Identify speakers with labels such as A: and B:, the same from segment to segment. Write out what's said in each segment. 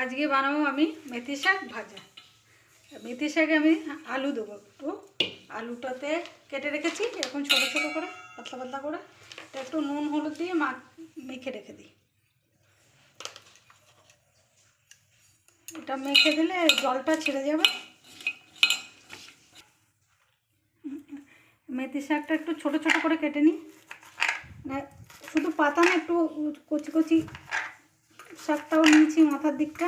A: আজকে বানাবো আমি মেথি শাক ভাজা। মেথি শাকে আমি আলু দেবো একটু। আলুটাতে কেটে রেখেছি এখন ছোটো ছোটো করে পাতলা পাতলা করে, একটু নুন হলুদ দিয়ে মেখে রেখে দিই। এটা মেখে দিলে জলটা ছেড়ে যাবে। মেথি শাকটা একটু ছোটো ছোটো করে কেটে নিই, শুধু পাতা না, একটু কচি কচি শাকটাও নিয়েছি মাথার দিকটা।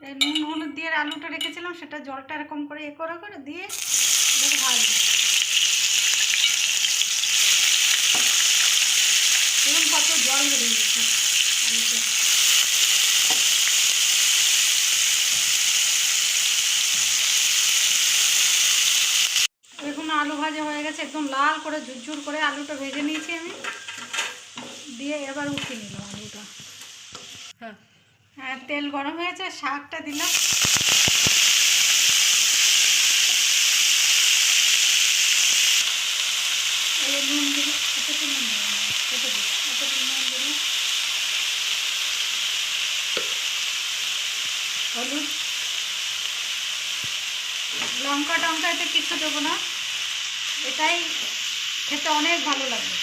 A: এই নুন হলুদ দিয়ে আলুটা রেখেছিলাম, সেটা জলটা এরকম করে করে করে দিয়ে এটাকে ভাজবো। দেখুন কত জল বেরিয়ে গেছে আলুতে। দেখুন আলু ভাজা হয়ে গেছে, একদম লাল করে ঝুরঝুর করে আলুটা ভেজে নিয়েছি আমি। দিয়ে এবার উঠিয়ে নিলাম আলুটা। হ্যাঁ, তেল গরম হয়েছে, শাকটা দিলাম। নুন দিলাম, এতটুকু নুন দিলাম, এতটুকু নুন দিলাম, হলুদ, লঙ্কা টঙ্কা এতে কিছু দেবো না, এটাই খেতে অনেক ভালো লাগে।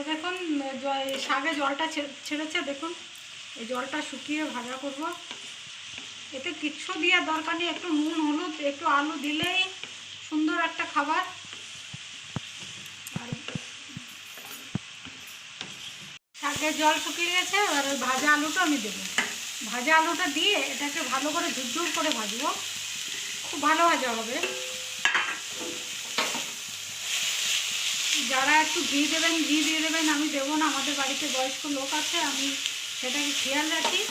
A: দেখুন শাকে জলটা ছেড়েছে, দেখুন এই জলটা শুকিয়ে ভাজা করব। এতে কিচ্ছু দেওয়ার দরকার নেই, একটু নুন হলুদ একটু আলু দিলেই সুন্দর একটা খাবার। আর শাকের জল শুকিয়ে গেছে, আর ওই ভাজা আলুটা আমি দেবো। ভাজা আলুটা দিয়ে এটাকে ভালো করে ঝুরঝুর করে ভাজবো, খুব ভালো ভাজা হবে। যারা একটু ঘি দেবেন ঘি দিয়ে দেবেন, আমি দেবো না, আমাদের বাড়িতে বয়স্ক লোক আছে, আমি সেটাকে খেয়াল রাখি,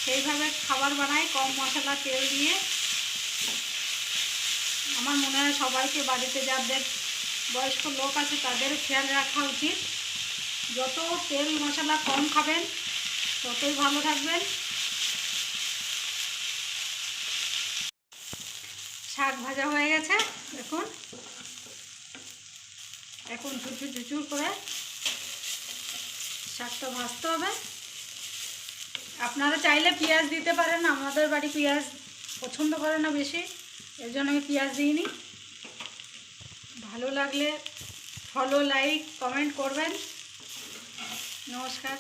A: সেইভাবে খাবার বানাই কম মশলা তেল দিয়ে। আমার মনে হয় সবাইকে বাড়িতে যাদের বয়স্ক লোক আছে তাদের খেয়াল রাখা উচিত। যত তেল মশলা কম খাবেন ততই ভালো থাকবেন। শাক ভাজা হয়ে গেছে দেখুন, এখন ঝুরঝুর ঝুরঝুর করে শাকটা ভাজতে হবে। আপনারা চাইলে পেঁয়াজ দিতে পারেন, আমাদের বাড়ি পেঁয়াজ পছন্দ করে না বেশি, এর জন্য আমি পেঁয়াজ দিইনি। ভালো লাগলে ফলো লাইক কমেন্ট করবেন। নমস্কার।